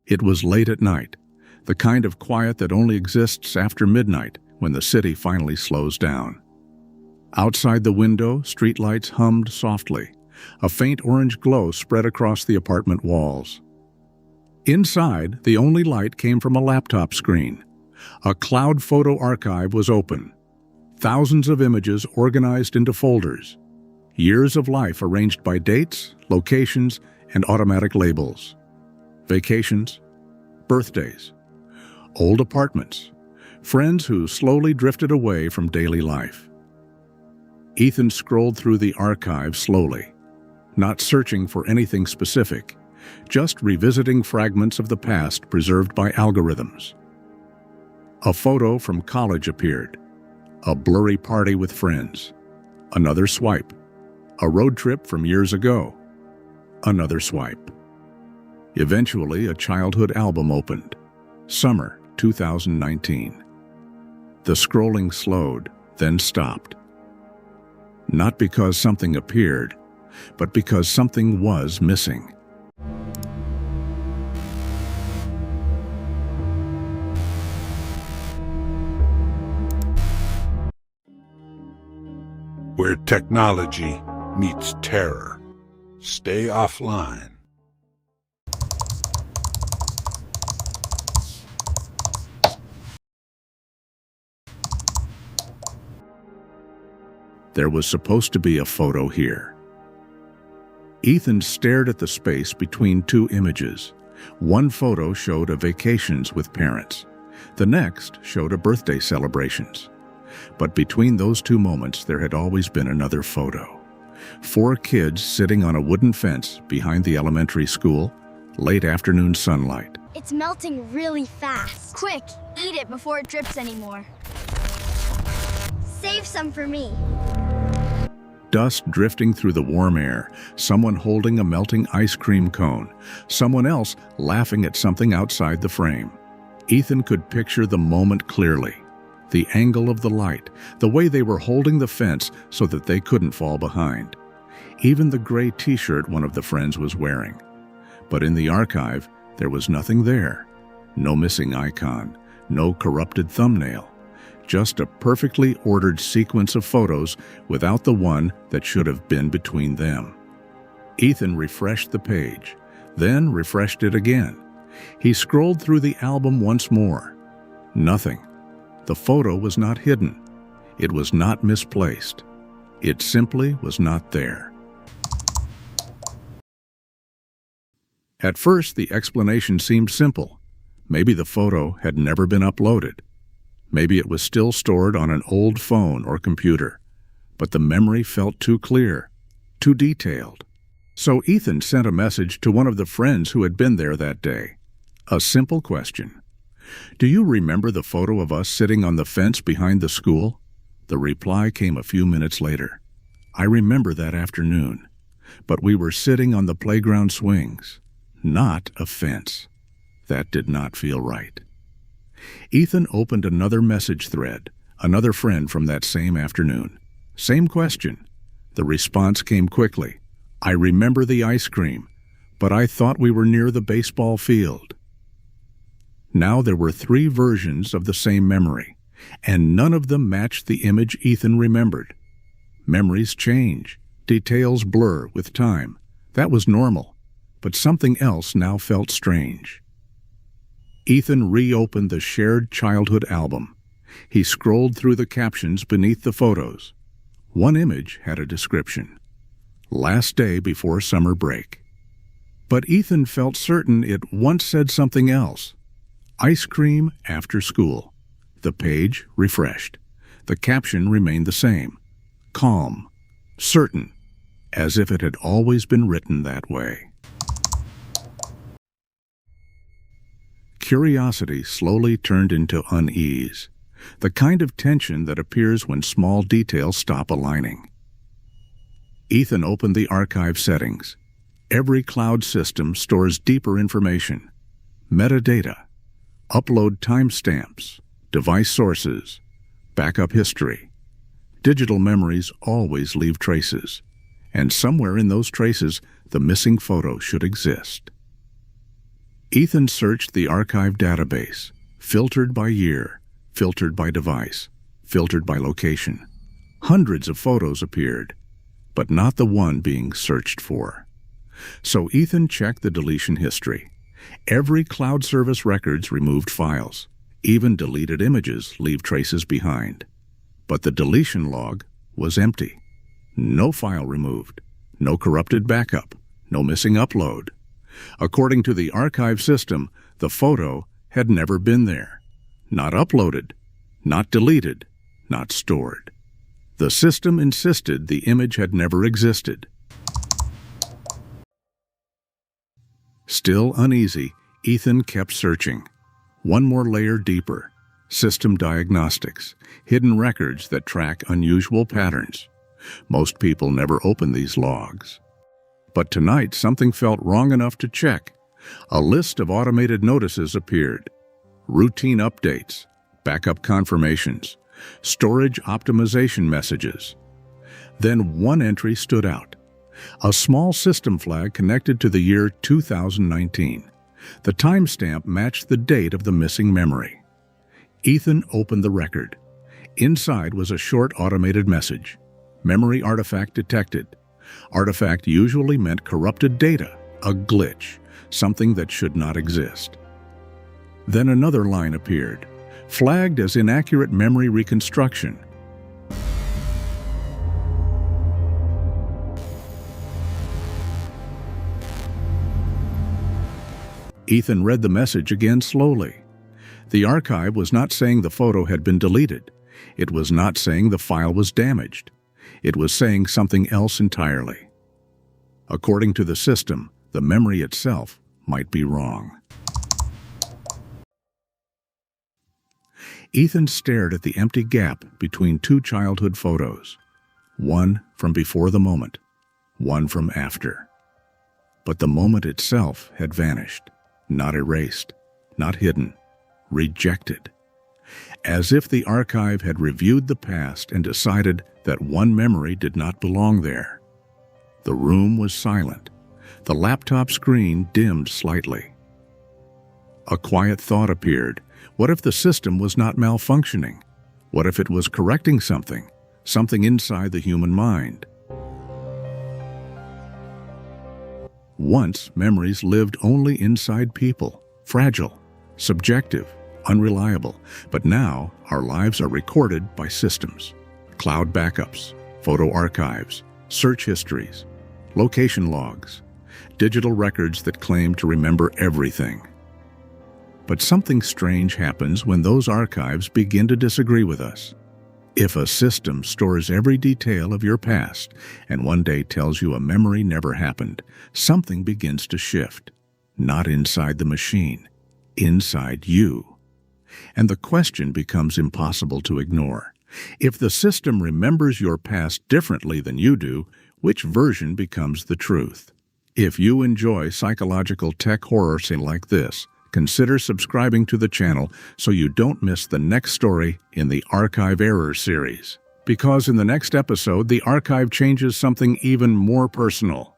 It was late at night, the kind of quiet that only exists after midnight when the city finally slows down. Outside the window, streetlights hummed softly. A faint orange glow spread across the apartment walls. Inside, the only light came from a laptop screen. A cloud photo archive was open. Thousands of images organized into folders. Years of life arranged by dates, locations, and automatic labels. Vacations, birthdays, old apartments, friends who slowly drifted away from daily life. Ethan scrolled through the archive slowly, not searching for anything specific, just revisiting fragments of the past preserved by algorithms. A photo from college appeared, a blurry party with friends, another swipe, a road trip from years ago, another swipe. Eventually, a childhood album opened, summer 2019. The scrolling slowed, then stopped. Not because something appeared, but because something was missing. Where technology meets terror. Stay offline. There was supposed to be a photo here. Ethan stared at the space between two images. One photo showed a vacations with parents. The next showed a birthday celebrations. But between those two moments, there had always been another photo. 4 kids sitting on a wooden fence behind the elementary school, late afternoon sunlight. It's melting really fast. Quick, eat it before it drips anymore. Save some for me. Dust drifting through the warm air, someone holding a melting ice cream cone, someone else laughing at something outside the frame. Ethan could picture the moment clearly. The angle of the light, the way they were holding the fence so that they couldn't fall behind. Even the gray t-shirt one of the friends was wearing. But in the archive, there was nothing there. No missing icon, no corrupted thumbnail. Just a perfectly ordered sequence of photos without the one that should have been between them. Ethan refreshed the page, then refreshed it again. He scrolled through the album once more. Nothing. The photo was not hidden. It was not misplaced. It simply was not there. At first, the explanation seemed simple. Maybe the photo had never been uploaded. Maybe it was still stored on an old phone or computer. But the memory felt too clear, too detailed. So Ethan sent a message to one of the friends who had been there that day. A simple question. Do you remember the photo of us sitting on the fence behind the school? The reply came a few minutes later. I remember that afternoon, but we were sitting on the playground swings, not a fence. That did not feel right. Ethan opened another message thread, another friend from that same afternoon. Same question. The response came quickly. I remember the ice cream, but I thought we were near the baseball field. Now there were 3 versions of the same memory, and none of them matched the image Ethan remembered. Memories change, details blur with time. That was normal, but something else now felt strange. Ethan reopened the shared childhood album. He scrolled through the captions beneath the photos. One image had a description. Last day before summer break. But Ethan felt certain it once said something else. Ice cream after school. The page refreshed. The caption remained the same. Calm. Certain. As if it had always been written that way. Curiosity slowly turned into unease, the kind of tension that appears when small details stop aligning. Ethan opened the archive settings. Every cloud system stores deeper information. Metadata, upload timestamps, device sources, backup history. Digital memories always leave traces, and somewhere in those traces, the missing photo should exist. Ethan searched the archive database, filtered by year, filtered by device, filtered by location. Hundreds of photos appeared, but not the one being searched for. So Ethan checked the deletion history. Every cloud service records removed files. Even deleted images leave traces behind. But the deletion log was empty. No file removed, no corrupted backup, no missing upload. According to the archive system, the photo had never been there. Not uploaded, not deleted, not stored. The system insisted the image had never existed. Still uneasy, Ethan kept searching. One more layer deeper. System diagnostics, hidden records that track unusual patterns. Most people never open these logs. But tonight something felt wrong enough to check. A list of automated notices appeared. Routine updates, backup confirmations, storage optimization messages. Then one entry stood out. A small system flag connected to the year 2019. The timestamp matched the date of the missing memory. Ethan opened the record. Inside was a short automated message. Memory artifact detected. Artifact usually meant corrupted data, a glitch, something that should not exist. Then another line appeared, flagged as inaccurate memory reconstruction. Ethan read the message again slowly. The archive was not saying the photo had been deleted. It was not saying the file was damaged. It was saying something else entirely. According to the system, the memory itself might be wrong. Ethan stared at the empty gap between two childhood photos. One from before the moment, one from after. But the moment itself had vanished. Not erased, not hidden, rejected. As if the archive had reviewed the past and decided that one memory did not belong there. The room was silent. The laptop screen dimmed slightly. A quiet thought appeared. What if the system was not malfunctioning? What if it was correcting something, something inside the human mind? Once, memories lived only inside people, fragile, subjective, unreliable. But now, our lives are recorded by systems. Cloud backups, photo archives, search histories, location logs, digital records that claim to remember everything. But something strange happens when those archives begin to disagree with us. If a system stores every detail of your past and one day tells you a memory never happened, something begins to shift. Not inside the machine, inside you. And the question becomes impossible to ignore. If the system remembers your past differently than you do, which version becomes the truth? If you enjoy psychological tech horror like this, consider subscribing to the channel so you don't miss the next story in the Archive Error series. Because in the next episode, the archive changes something even more personal.